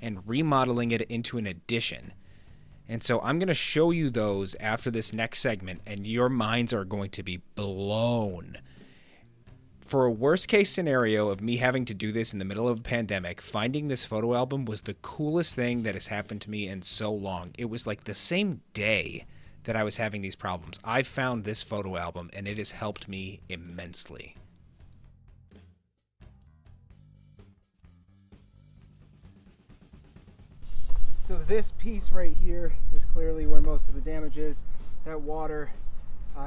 and remodeling it into an addition. And so I'm going to show you those after this next segment, and your minds are going to be blown. For a worst case scenario of me having to do this in the middle of a pandemic, finding this photo album was the coolest thing that has happened to me in so long. It was like the same day that I was having these problems. I found this photo album, and it has helped me immensely. So this piece right here is clearly where most of the damage is. That water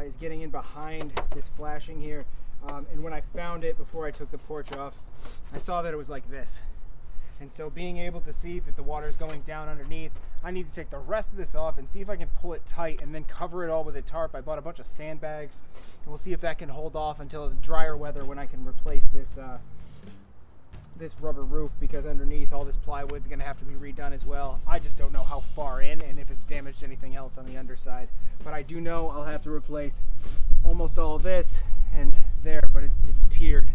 is getting in behind this flashing here. And when I found it before I took the porch off, I saw that it was like this. And so being able to see that the water is going down underneath, I need to take the rest of this off and see if I can pull it tight and then cover it all with a tarp. I bought a bunch of sandbags, and we'll see if that can hold off until the drier weather when I can replace this this rubber roof, because underneath all this plywood is going to have to be redone as well. I just don't know how far in and if it's damaged anything else on the underside. But I do know I'll have to replace almost all of this and there, but it's tiered.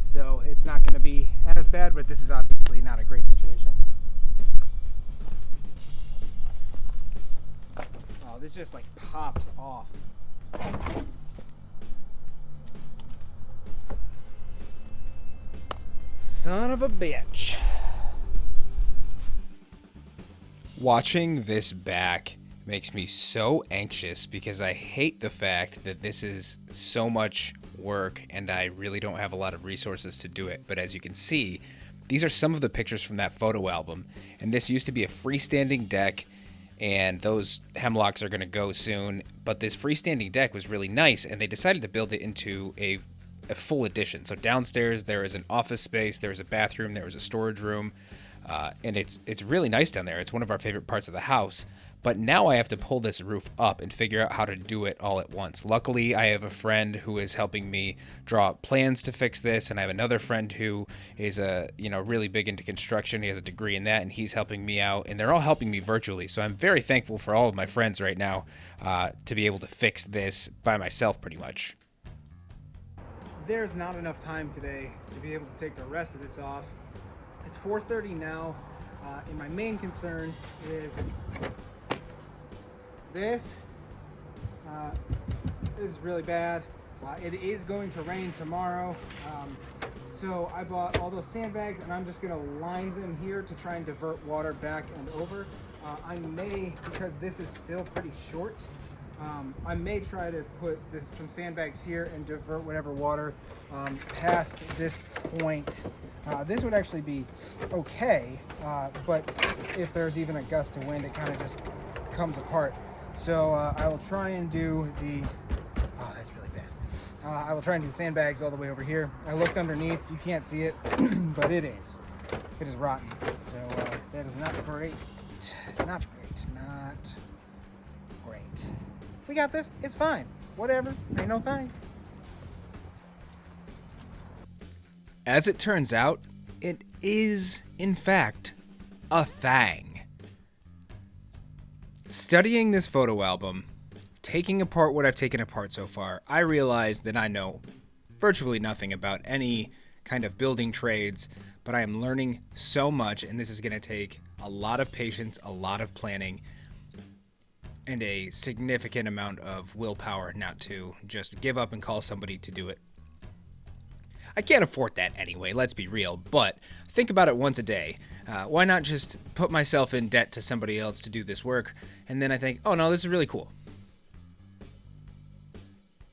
So it's not going to be as bad, but this is obviously not a great situation. Oh, this just like pops off. Son of a bitch. Watching this back makes me so anxious because I hate the fact that this is so much work and I really don't have a lot of resources to do it. But as you can see, these are some of the pictures from that photo album. And this used to be a freestanding deck, and those hemlocks are going to go soon. But this freestanding deck was really nice, and they decided to build it into a full addition. So downstairs there is an office space, there is a bathroom, there is a storage room, and it's really nice down there. It's one of our favorite parts of the house. But now I have to pull this roof up and figure out how to do it all at once. Luckily, I have a friend who is helping me draw up plans to fix this, and I have another friend who is really big into construction. He has a degree in that, and he's helping me out, and they're all helping me virtually. So I'm very thankful for all of my friends right now to be able to fix this by myself pretty much. There's not enough time today to be able to take the rest of this off. It's 4:30 now, and my main concern is this. This is really bad. It is going to rain tomorrow, so I bought all those sandbags, and I'm just going to line them here to try and divert water back and over. I may, because this is still pretty short, I may try to put some sandbags here and divert whatever water past this point. This would actually be okay, but if there's even a gust of wind, it kind of just comes apart. So I will try and do the, oh, that's really bad. I will try and do the sandbags all the way over here. I looked underneath, you can't see it, but it is rotten. So that is not great. Not great, not great. We got this, it's fine. Whatever, ain't no thing. As it turns out, it is, in fact, a thing. Studying this photo album, taking apart what I've taken apart so far, I realized that I know virtually nothing about any kind of building trades, but I am learning so much, and this is going to take a lot of patience, a lot of planning, and a significant amount of willpower not to just give up and call somebody to do it. I can't afford that anyway, let's be real, but think about it once a day. Why not just put myself in debt to somebody else to do this work, and then I think, oh no, this is really cool.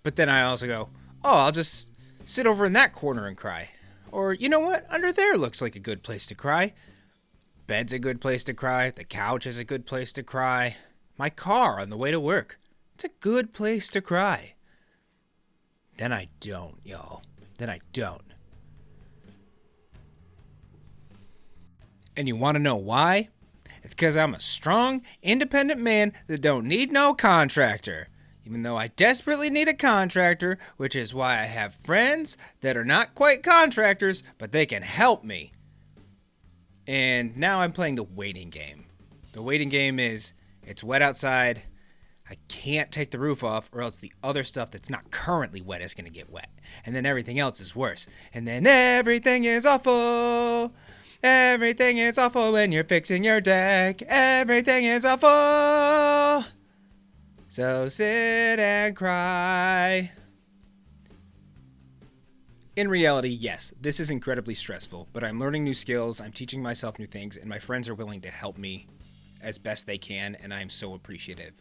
But then I also go, oh, I'll just sit over in that corner and cry. Or, you know what, under there looks like a good place to cry. Bed's a good place to cry, the couch is a good place to cry. My car on the way to work, it's a good place to cry. Then I don't, y'all. Then I don't. And you want to know why? It's because I'm a strong, independent man that don't need no contractor. Even though I desperately need a contractor, which is why I have friends that are not quite contractors, but they can help me. And now I'm playing the waiting game. The waiting game is, it's wet outside, I can't take the roof off, or else the other stuff that's not currently wet is going to get wet. And then everything else is worse. And then everything is awful. Everything is awful when you're fixing your deck. Everything is awful. So sit and cry. In reality, yes, this is incredibly stressful, but I'm learning new skills, I'm teaching myself new things, and my friends are willing to help me as best they can, and I am so appreciative.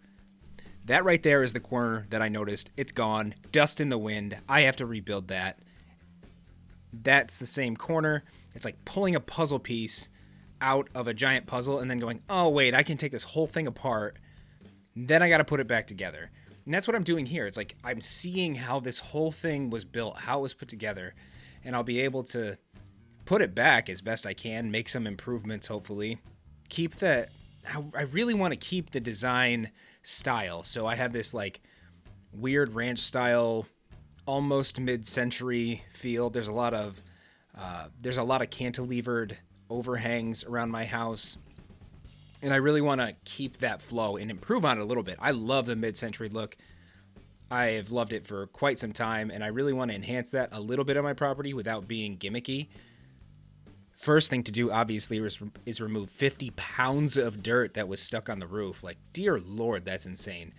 That right there is the corner that I noticed. It's gone. Dust in the wind. I have to rebuild that. That's the same corner. It's like pulling a puzzle piece out of a giant puzzle and then going, oh, wait, I can take this whole thing apart. Then I got to put it back together. And that's what I'm doing here. It's like I'm seeing how this whole thing was built, how it was put together, and I'll be able to put it back as best I can, make some improvements, hopefully. Keep the... I really want to keep the design style. So I have this like weird ranch style, almost mid-century feel. There's a lot of cantilevered overhangs around my house, and I really want to keep that flow and improve on it a little bit. I love the mid-century look. I have loved it for quite some time, and I really want to enhance that a little bit on my property without being gimmicky. First thing to do, obviously, is remove 50 pounds of dirt that was stuck on the roof. Like, dear Lord, that's insane.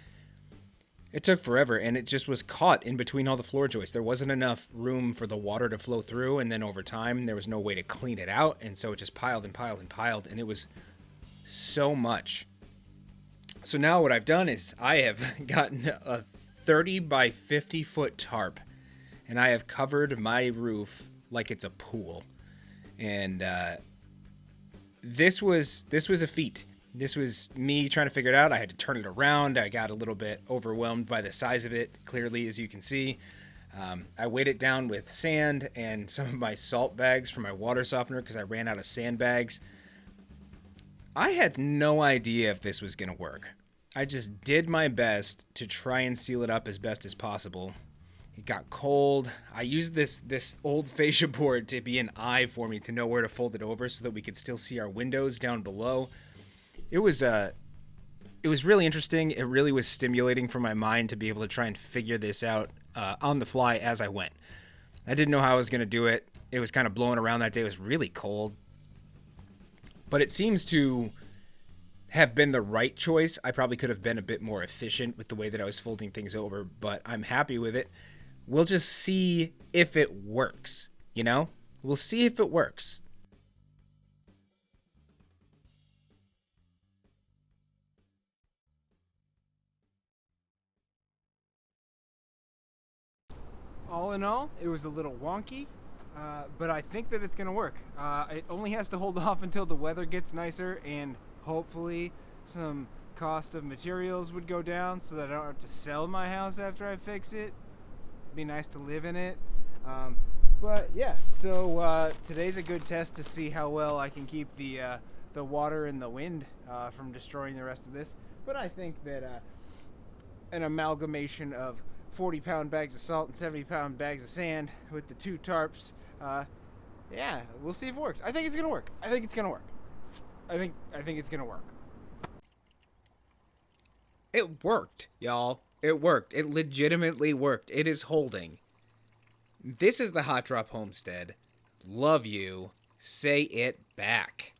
It took forever, and it just was caught in between all the floor joists. There wasn't enough room for the water to flow through, and then over time, there was no way to clean it out, and so it just piled and piled and piled, and it was so much. So now what I've done is I have gotten a 30 by 50 foot tarp, and I have covered my roof like it's a pool. And this was a feat. This was me trying to figure it out. I had to turn it around. I got a little bit overwhelmed by the size of it, clearly, as you can see. I weighed it down with sand and some of my salt bags for my water softener because I ran out of sandbags. I had no idea if this was going to work. I just did my best to try and seal it up as best as possible. It got cold. I used this old fascia board to be an eye for me to know where to fold it over so that we could still see our windows down below. It was really interesting. It really was stimulating for my mind to be able to try and figure this out on the fly as I went. I didn't know how I was going to do it. It was kind of blowing around that day. It was really cold. But it seems to have been the right choice. I probably could have been a bit more efficient with the way that I was folding things over, but I'm happy with it. We'll just see if it works, you know? We'll see if it works. All in all, it was a little wonky, but I think that it's going to work. It only has to hold off until the weather gets nicer, and hopefully some cost of materials would go down so that I don't have to sell my house after I fix it. It'd be nice to live in it. But yeah, so today's a good test to see how well I can keep the water and the wind from destroying the rest of this. But I think that an amalgamation of 40-pound bags of salt and 70-pound bags of sand with the two tarps, yeah, we'll see if it works. I think it's gonna work. I think it's gonna work. I think it's gonna work. It worked, y'all. It worked. It legitimately worked. It is holding. This is the HOTDROP Homestead. Love you. Say it back.